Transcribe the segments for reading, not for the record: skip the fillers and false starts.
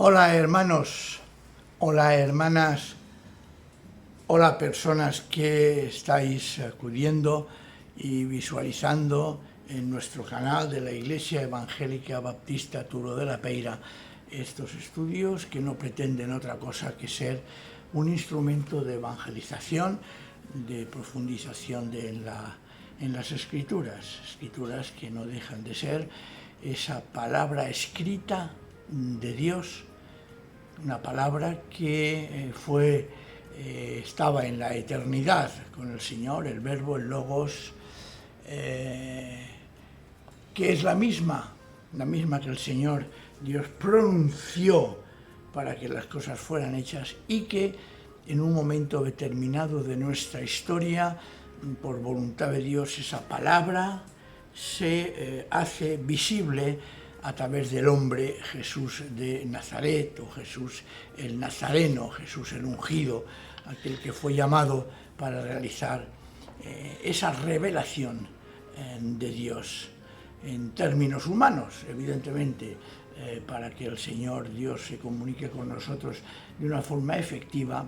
Hola hermanos, hola hermanas, hola personas que estáis acudiendo y visualizando en nuestro canal de la Iglesia Evangélica Baptista Turo de la Peira estos estudios que no pretenden otra cosa que ser un instrumento de evangelización, de profundización en las escrituras que no dejan de ser esa palabra escrita de Dios, una palabra que estaba en la eternidad con el Señor, el Verbo, el Logos, que es la misma que el Señor Dios pronunció para que las cosas fueran hechas y que en un momento determinado de nuestra historia, por voluntad de Dios, esa palabra se hace visible a través del hombre Jesús de Nazaret, o Jesús el Nazareno, Jesús el ungido, aquel que fue llamado para realizar esa revelación de Dios en términos humanos, evidentemente, para que el Señor Dios se comunique con nosotros de una forma efectiva.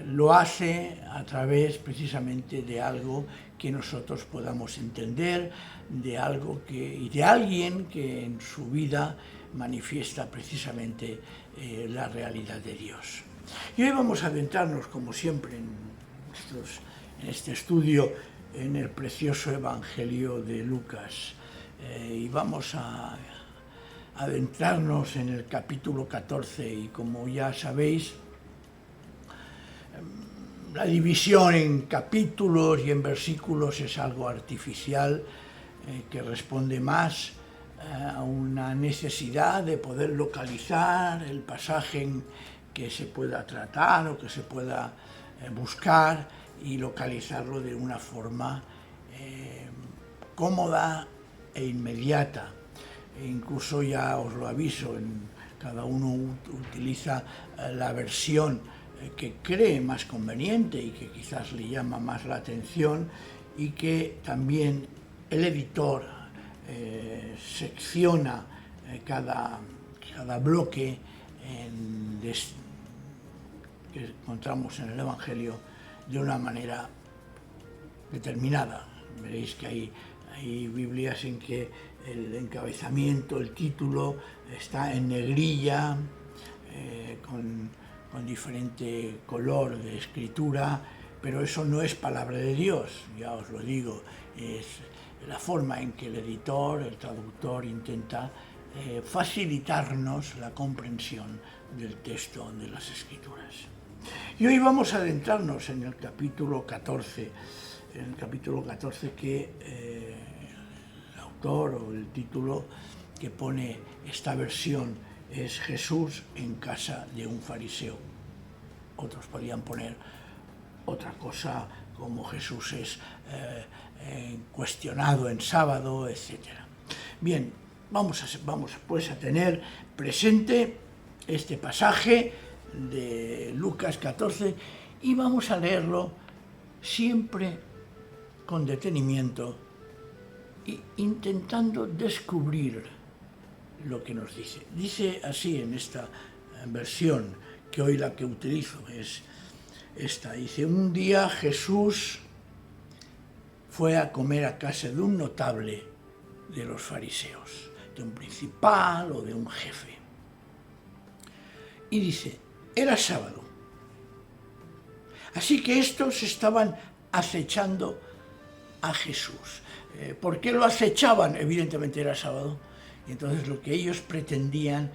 Lo hace a través precisamente de algo que nosotros podamos entender, de alguien que en su vida manifiesta precisamente la realidad de Dios. Y hoy vamos a adentrarnos, como siempre, en este estudio en el precioso Evangelio de Lucas, y vamos a adentrarnos en el capítulo 14, y como ya sabéis, la división en capítulos y en versículos es algo artificial, que responde más a una necesidad de poder localizar el pasaje que se pueda tratar o que se pueda buscar y localizarlo de una forma cómoda e inmediata. Incluso ya os lo aviso, cada uno utiliza la versión que cree más conveniente y que quizás le llama más la atención, y que también el editor secciona cada bloque que encontramos en el Evangelio de una manera determinada. Veréis que hay Biblias en que el encabezamiento, el título, está en negrilla, con diferente color de escritura, pero eso no es palabra de Dios, ya os lo digo, es la forma en que el editor, el traductor, intenta facilitarnos la comprensión del texto de las Escrituras. Y hoy vamos a adentrarnos en el capítulo 14, que el autor o el título que pone esta versión es Jesús en casa de un fariseo. Otros podrían poner otra cosa, como Jesús es cuestionado en sábado, etc. Bien, vamos pues a tener presente este pasaje de Lucas 14 y vamos a leerlo siempre con detenimiento e intentando descubrir lo que nos dice. Dice así en esta versión, que hoy la que utilizo es esta. Dice: un día Jesús fue a comer a casa de un notable de los fariseos, de un principal o de un jefe. Y dice, era sábado. Así que estos estaban acechando a Jesús. ¿Por qué lo acechaban? Evidentemente era sábado. Y entonces lo que ellos pretendían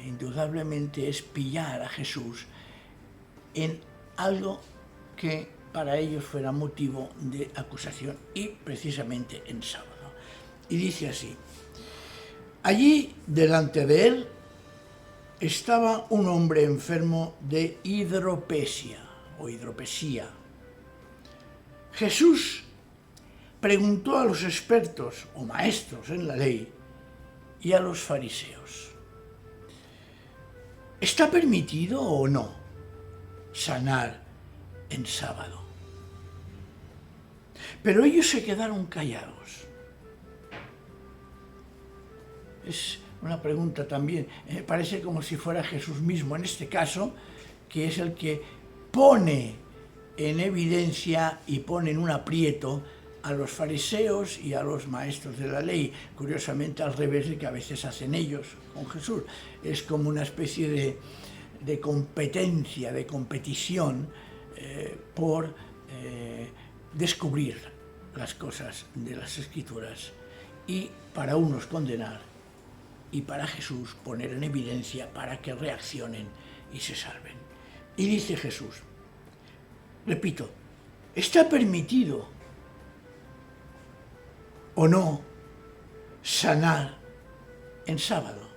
indudablemente es pillar a Jesús en algo que para ellos fuera motivo de acusación, y precisamente en sábado. Y dice así: allí delante de él estaba un hombre enfermo de hidropesía o hidropesía. Jesús preguntó a los expertos o maestros en la ley y a los fariseos: ¿está permitido o no sanar en sábado? Pero ellos se quedaron callados. Es una pregunta también. Parece como si fuera Jesús mismo, en este caso, que es el que pone en evidencia y pone en un aprieto a los fariseos y a los maestros de la ley, curiosamente al revés de que a veces hacen ellos con Jesús. Es como una especie de competencia, de competición por descubrir las cosas de las Escrituras y para unos condenar y para Jesús poner en evidencia para que reaccionen y se salven. Y dice Jesús, repito, está permitido o no sanar en sábado.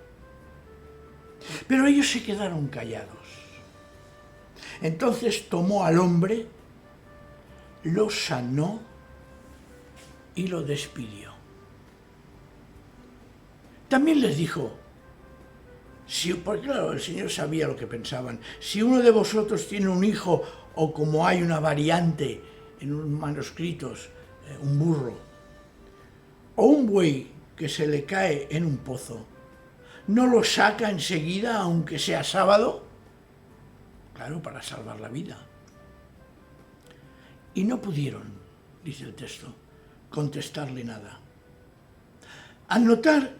Pero ellos se quedaron callados. Entonces tomó al hombre, lo sanó y lo despidió. También les dijo, porque claro, el Señor sabía lo que pensaban, si uno de vosotros tiene un hijo, o como hay una variante en unos manuscritos, un burro, o un buey que se le cae en un pozo, ¿no lo saca enseguida aunque sea sábado? Claro, para salvar la vida. Y no pudieron, dice el texto, contestarle nada. Al notar,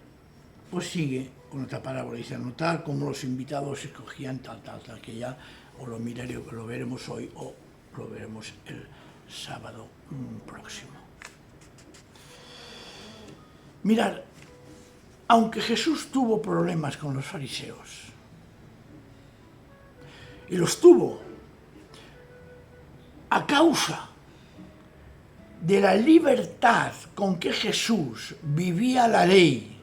pues sigue con otra parábola, dice, al notar cómo los invitados escogían tal, que ya o lo veremos hoy o lo veremos el sábado próximo. Mirad, aunque Jesús tuvo problemas con los fariseos, y los tuvo a causa de la libertad con que Jesús vivía la ley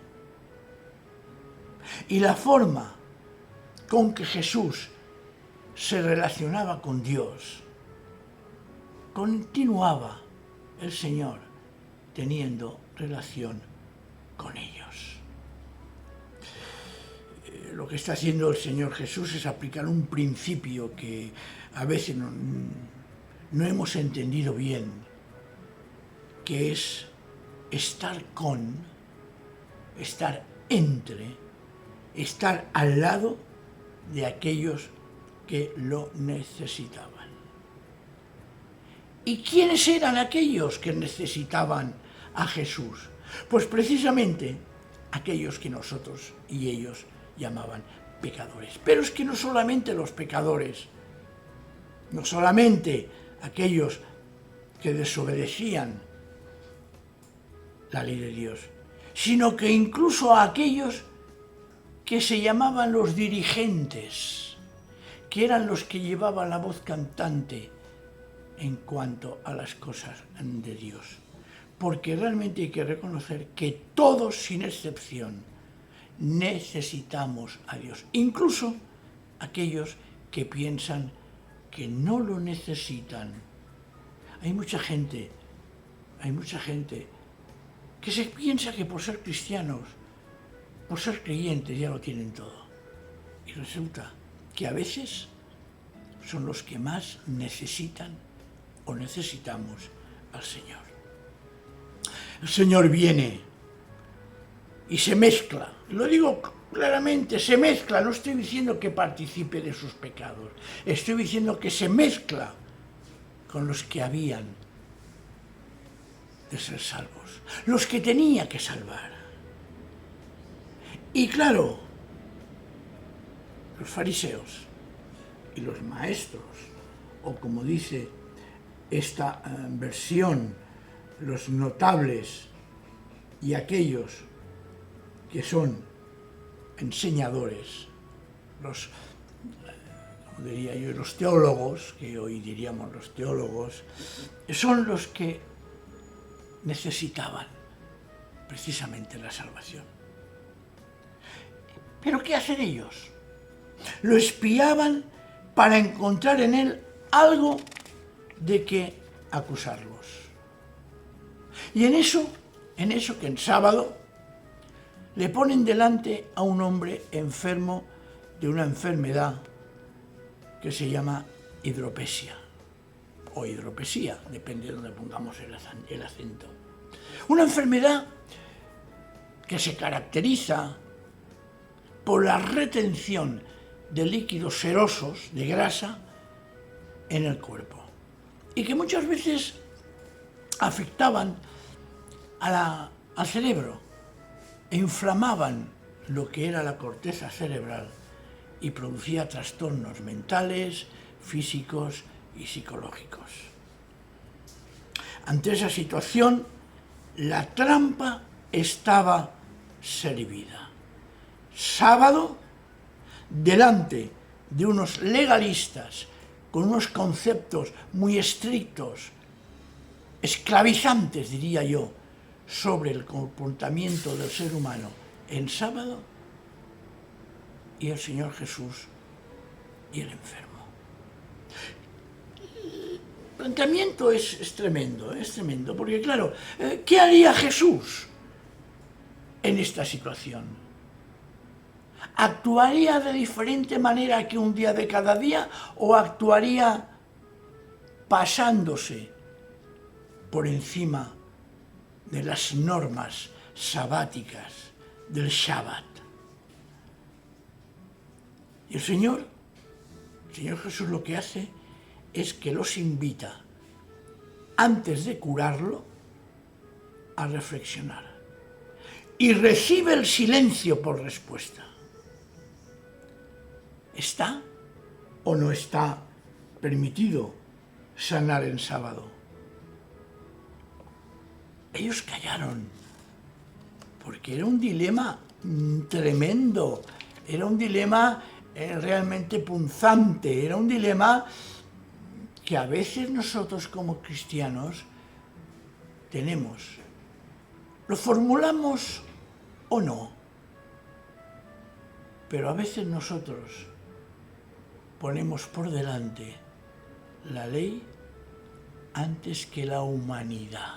y la forma con que Jesús se relacionaba con Dios, continuaba el Señor teniendo relación con ellos. Lo que está haciendo el Señor Jesús es aplicar un principio que a veces no hemos entendido bien, que es estar con, estar entre, estar al lado de aquellos que lo necesitaban. ¿Y quiénes eran aquellos que necesitaban a Jesús? Pues precisamente aquellos que nosotros y ellos llamaban pecadores. Pero es que no solamente los pecadores, no solamente aquellos que desobedecían la ley de Dios, sino que incluso a aquellos que se llamaban los dirigentes, que eran los que llevaban la voz cantante en cuanto a las cosas de Dios. Porque realmente hay que reconocer que todos, sin excepción, necesitamos a Dios. Incluso aquellos que piensan que no lo necesitan. Hay mucha gente que se piensa que por ser cristianos, por ser creyentes, ya lo tienen todo. Y resulta que a veces son los que más necesitan o necesitamos al Señor. El Señor viene y se mezcla. Lo digo claramente, se mezcla. No estoy diciendo que participe de sus pecados. Estoy diciendo que se mezcla con los que habían de ser salvos, los que tenía que salvar. Y claro, los fariseos y los maestros, o como dice esta versión, los notables y aquellos que son enseñadores, como diría yo, los teólogos, que hoy diríamos los teólogos, son los que necesitaban precisamente la salvación. ¿Pero qué hacen ellos? Lo espiaban para encontrar en él algo de que acusarlos. Y en eso que en sábado le ponen delante a un hombre enfermo de una enfermedad que se llama hidropesia o hidropesía, depende de donde pongamos el acento. Una enfermedad que se caracteriza por la retención de líquidos serosos, de grasa, en el cuerpo. Y que muchas veces afectaban al cerebro e inflamaban lo que era la corteza cerebral y producía trastornos mentales, físicos y psicológicos. Ante esa situación, la trampa estaba servida. Sábado, delante de unos legalistas con unos conceptos muy estrictos, esclavizantes, diría yo, sobre el comportamiento del ser humano en sábado, y el Señor Jesús y el enfermo. El planteamiento es tremendo, porque claro, ¿qué haría Jesús en esta situación? ¿Actuaría de diferente manera que un día de cada día o actuaría pasándose por encima de las normas sabáticas del Shabbat? Y el Señor Jesús lo que hace es que los invita, antes de curarlo, a reflexionar. Y recibe el silencio por respuesta. ¿Está o no está permitido sanar en sábado? Ellos callaron, porque era un dilema tremendo, era un dilema realmente punzante, era un dilema que a veces nosotros como cristianos tenemos. Lo formulamos o no, pero a veces nosotros ponemos por delante la ley antes que la humanidad.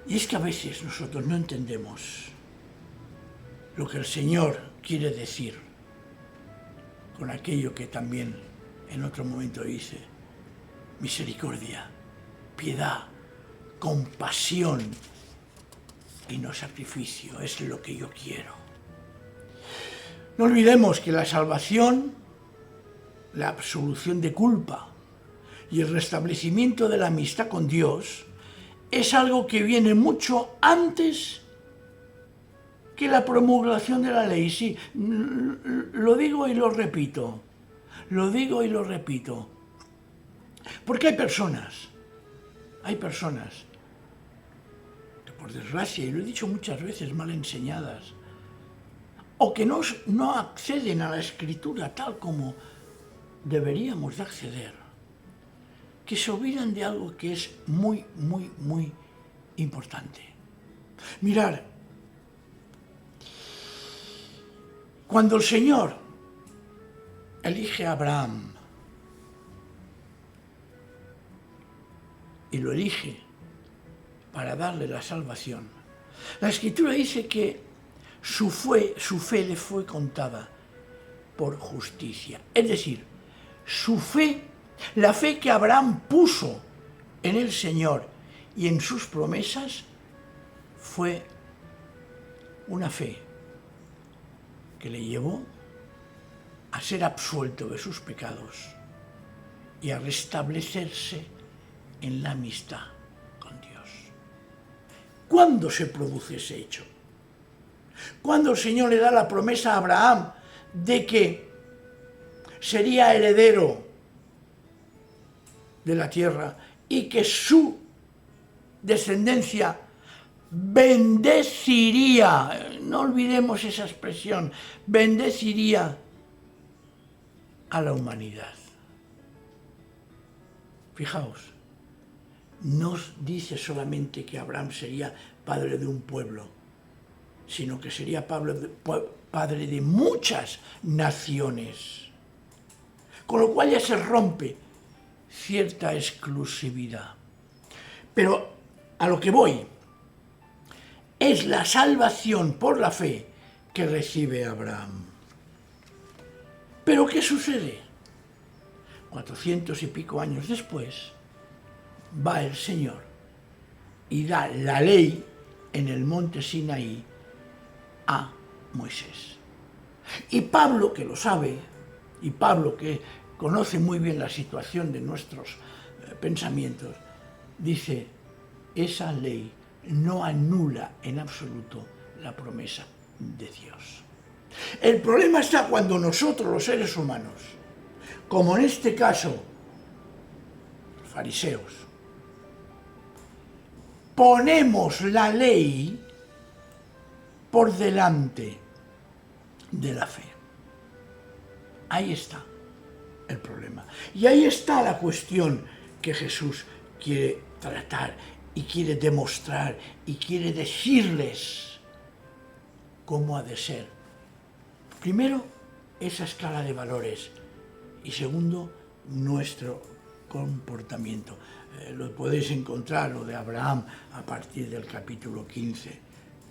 Y es que a veces nosotros no entendemos lo que el Señor quiere decir con aquello que también en otro momento dice: misericordia, piedad, compasión y no sacrificio, es lo que yo quiero. No olvidemos que la salvación, la absolución de culpa y el restablecimiento de la amistad con Dios es algo que viene mucho antes que la promulgación de la ley. Sí, lo digo y lo repito. Porque hay personas que, por desgracia, y lo he dicho muchas veces, mal enseñadas, o que no acceden a la Escritura tal como deberíamos de acceder, que se olvidan de algo que es muy, muy, muy importante. Mirad, cuando el Señor elige a Abraham, y lo elige para darle la salvación, la Escritura dice que su fe le fue contada por justicia. Es decir, su fe, la fe que Abraham puso en el Señor y en sus promesas, fue una fe que le llevó a ser absuelto de sus pecados y a restablecerse en la amistad con Dios. ¿Cuándo se produce ese hecho? Cuando el Señor le da la promesa a Abraham de que sería heredero de la tierra y que su descendencia bendeciría, no olvidemos esa expresión, bendeciría a la humanidad. Fijaos, no dice solamente que Abraham sería padre de un pueblo, sino que sería padre de muchas naciones. Con lo cual ya se rompe cierta exclusividad. Pero a lo que voy es la salvación por la fe que recibe Abraham. ¿Pero qué sucede? 400 y pico años después, va el Señor y da la ley en el monte Sinaí a Moisés. Y Pablo, que lo sabe, y Pablo, que conoce muy bien la situación de nuestros pensamientos, dice, esa ley no anula en absoluto la promesa de Dios. El problema está cuando nosotros, los seres humanos, como en este caso, fariseos, ponemos la ley por delante de la fe. Ahí está el problema. Y ahí está la cuestión que Jesús quiere tratar y quiere demostrar y quiere decirles cómo ha de ser. Primero, esa escala de valores y segundo, nuestro comportamiento. Lo podéis encontrar, lo de Abraham, a partir del capítulo 15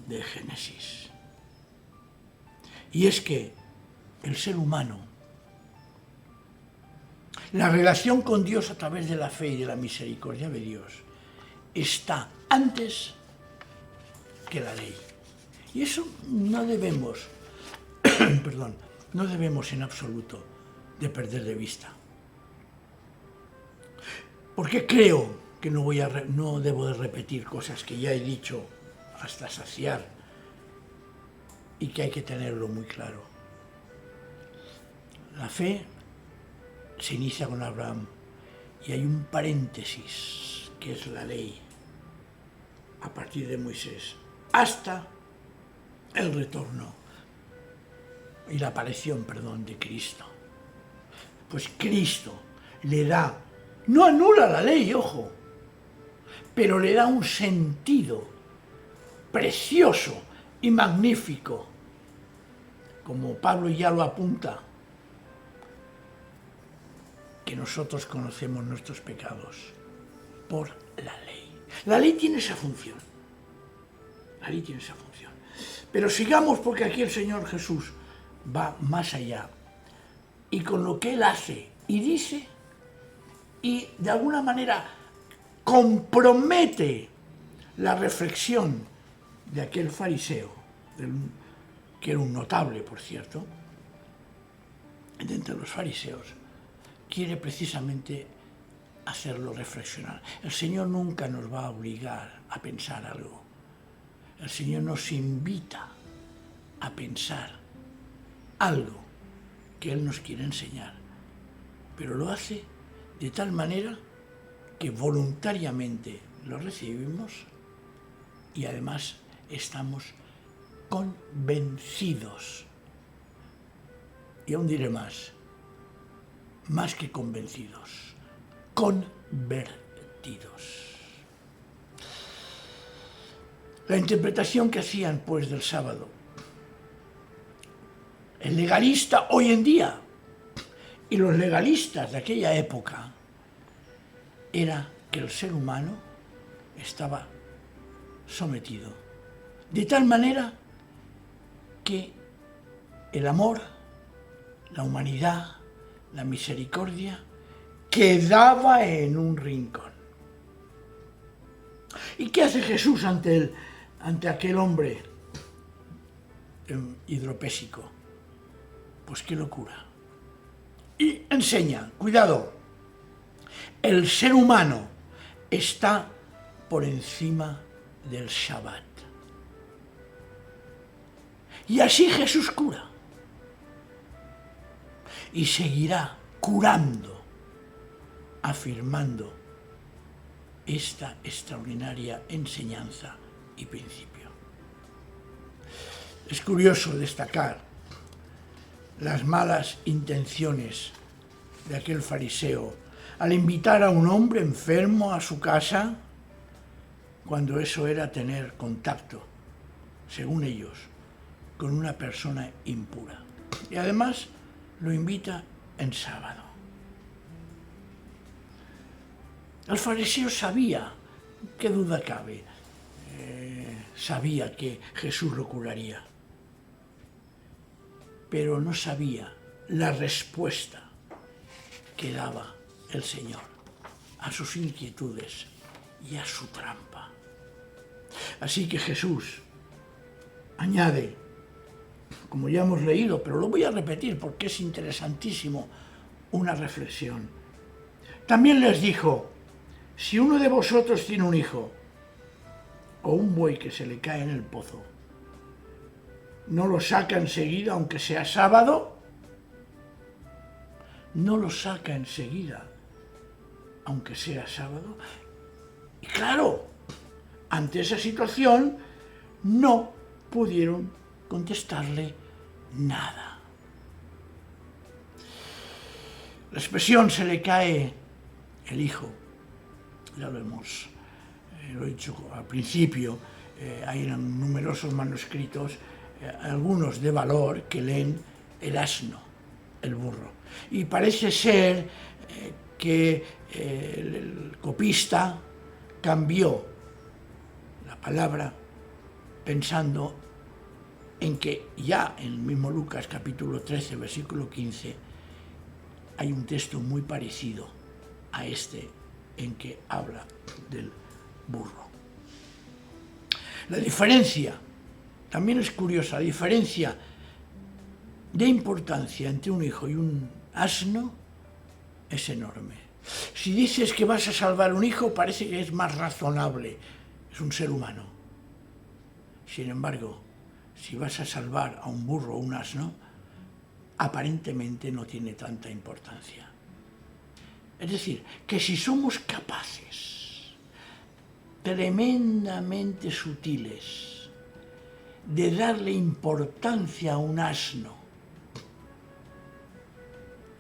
de Génesis. Y es que el ser humano, la relación con Dios a través de la fe y de la misericordia de Dios, está antes que la ley. Y eso no debemos, no debemos en absoluto de perder de vista. Porque creo que no debo de repetir cosas que ya he dicho hasta saciar y que hay que tenerlo muy claro. La fe se inicia con Abraham y hay un paréntesis que es la ley a partir de Moisés hasta el retorno y la aparición, de Cristo. Pues Cristo le da, no anula la ley, ojo, pero le da un sentido precioso y magnífico, como Pablo ya lo apunta, que nosotros conocemos nuestros pecados por la ley. La ley tiene esa función. La ley tiene esa función. Pero sigamos, porque aquí el Señor Jesús va más allá. Y con lo que Él hace y dice, y de alguna manera compromete la reflexión de aquel fariseo, que era un notable, por cierto, de entre los fariseos, quiere precisamente hacerlo reflexionar. El Señor nunca nos va a obligar a pensar algo. El Señor nos invita a pensar algo que Él nos quiere enseñar, pero lo hace de tal manera que voluntariamente lo recibimos y además estamos convencidos. Y aún diré más que convencidos, convertidos. La interpretación que hacían, pues, del sábado, el legalista hoy en día y los legalistas de aquella época, era que el ser humano estaba sometido, de tal manera que el amor, la humanidad, la misericordia, quedaba en un rincón. ¿Y qué hace Jesús ante aquel hombre hidropésico? Pues qué locura. Y enseña, cuidado, el ser humano está por encima del Shabbat. Y así Jesús cura. Y seguirá curando, afirmando esta extraordinaria enseñanza y principio. Es curioso destacar las malas intenciones de aquel fariseo al invitar a un hombre enfermo a su casa, cuando eso era tener contacto, según ellos, con una persona impura. Y además lo invita en sábado. El fariseo sabía, qué duda cabe, sabía que Jesús lo curaría, pero no sabía la respuesta que daba el Señor a sus inquietudes y a su trampa. Así que Jesús añade como ya hemos leído, pero lo voy a repetir porque es interesantísimo, una reflexión. También les dijo, si uno de vosotros tiene un hijo o un buey que se le cae en el pozo, ¿no lo saca enseguida aunque sea sábado? ¿No lo saca enseguida aunque sea sábado? Y claro, ante esa situación no pudieron contestarle nada. La expresión se le cae el hijo, ya lo he dicho al principio, hay numerosos manuscritos, algunos de valor, que leen el asno, el burro. Y parece ser que el copista cambió la palabra pensando en que ya en el mismo Lucas capítulo 13, versículo 15, hay un texto muy parecido a este en que habla del burro. La diferencia, también es curiosa, la diferencia de importancia entre un hijo y un asno es enorme. Si dices que vas a salvar un hijo, parece que es más razonable, es un ser humano. Sin embargo, si vas a salvar a un burro o un asno, aparentemente no tiene tanta importancia. Es decir, que si somos capaces, tremendamente sutiles, de darle importancia a un asno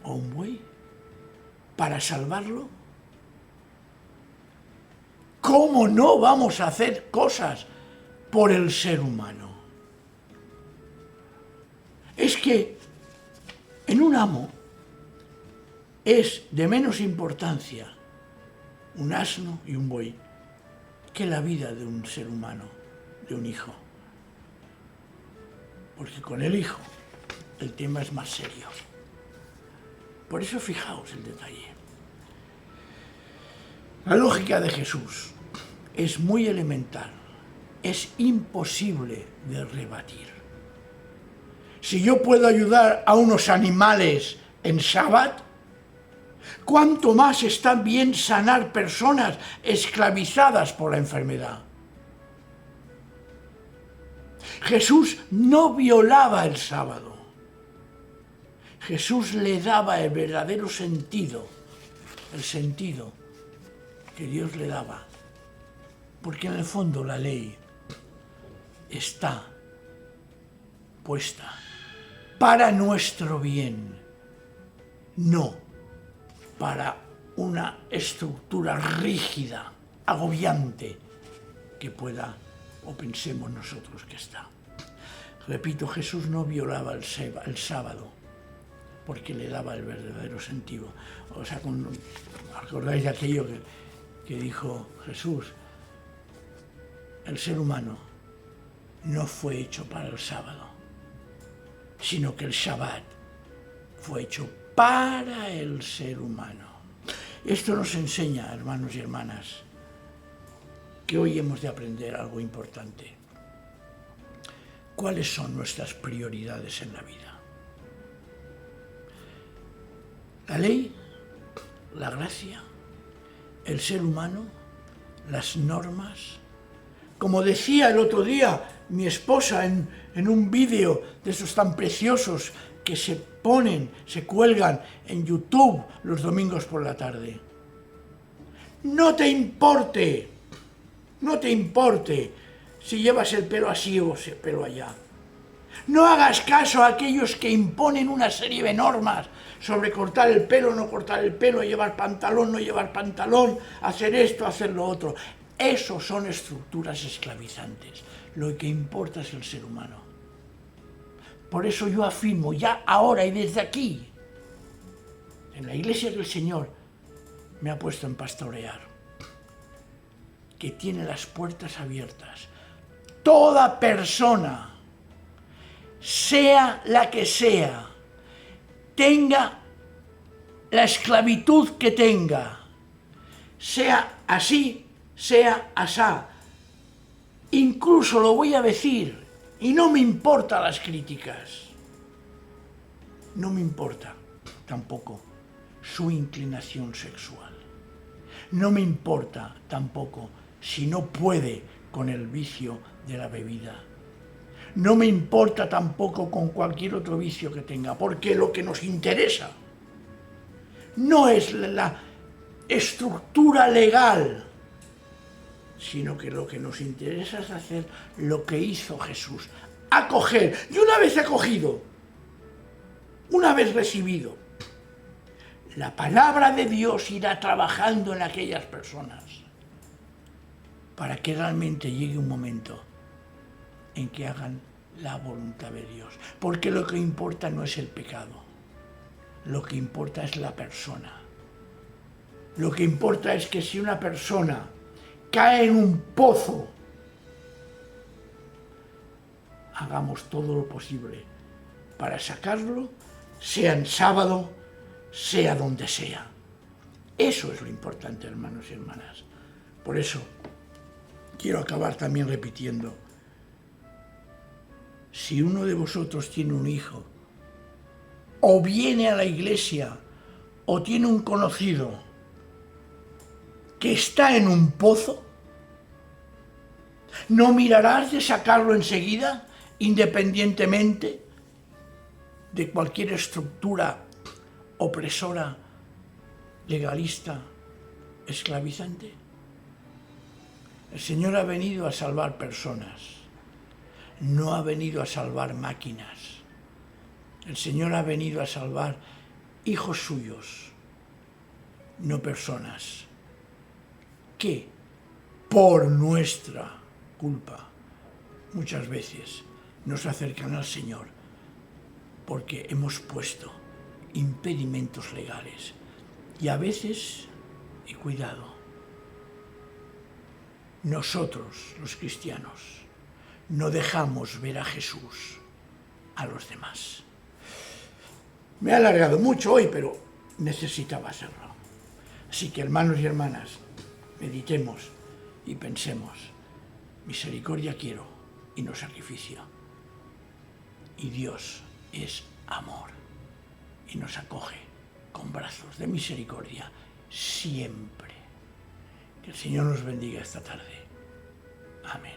o un buey para salvarlo, ¿cómo no vamos a hacer cosas por el ser humano? Es que en un amo es de menos importancia un asno y un buey que la vida de un ser humano, de un hijo. Porque con el hijo el tema es más serio. Por eso fijaos el detalle. La lógica de Jesús es muy elemental, es imposible de rebatir. Si yo puedo ayudar a unos animales en Shabbat, ¿cuánto más está bien sanar personas esclavizadas por la enfermedad? Jesús no violaba el sábado. Jesús le daba el verdadero sentido, el sentido que Dios le daba. Porque en el fondo la ley está puesta para nuestro bien, no para una estructura rígida, agobiante, que pueda o pensemos nosotros que está. Repito, Jesús no violaba el sábado porque le daba el verdadero sentido. O sea, ¿acordáis de aquello que dijo Jesús? El ser humano no fue hecho para el sábado, sino que el Shabbat fue hecho para el ser humano. Esto nos enseña, hermanos y hermanas, que hoy hemos de aprender algo importante. ¿Cuáles son nuestras prioridades en la vida? La ley, la gracia, el ser humano, las normas. Como decía el otro día mi esposa en un vídeo de esos tan preciosos que se cuelgan en YouTube los domingos por la tarde. No te importe si llevas el pelo así o el pelo allá. No hagas caso a aquellos que imponen una serie de normas sobre cortar el pelo, no cortar el pelo, llevar pantalón, no llevar pantalón, hacer esto, hacer lo otro. Esos son estructuras esclavizantes. Lo que importa es el ser humano. Por eso yo afirmo, ya ahora y desde aquí, en la iglesia que el Señor me ha puesto en pastorear, que tiene las puertas abiertas. Toda persona, sea la que sea, tenga la esclavitud que tenga, sea así, sea asá. Incluso lo voy a decir, Y no me importan las críticas. No me importa tampoco su inclinación sexual. No me importa tampoco si no puede con el vicio de la bebida. No me importa tampoco con cualquier otro vicio que tenga, porque lo que nos interesa no es la estructura legal, sino que lo que nos interesa es hacer lo que hizo Jesús, acoger. Y una vez acogido, una vez recibido, la palabra de Dios irá trabajando en aquellas personas para que realmente llegue un momento en que hagan la voluntad de Dios. Porque lo que importa no es el pecado, lo que importa es la persona. Lo que importa es que si una persona cae en un pozo, hagamos todo lo posible para sacarlo, sea en sábado, sea donde sea. Eso es lo importante, hermanos y hermanas. Por eso quiero acabar también repitiendo: si uno de vosotros tiene un hijo, o viene a la iglesia, o tiene un conocido que está en un pozo, ¿no mirarás de sacarlo enseguida, independientemente de cualquier estructura opresora, legalista, esclavizante? El Señor ha venido a salvar personas, no ha venido a salvar máquinas. El Señor ha venido a salvar hijos suyos, no personas que por nuestra culpa muchas veces nos acercan al Señor porque hemos puesto impedimentos legales. Y a veces, y cuidado, nosotros los cristianos no dejamos ver a Jesús a los demás. Me he alargado mucho hoy, pero necesitaba hacerlo. Así que, hermanos y hermanas, meditemos y pensemos: misericordia quiero y no sacrificio. Y Dios es amor y nos acoge con brazos de misericordia siempre. Que el Señor nos bendiga esta tarde. Amén.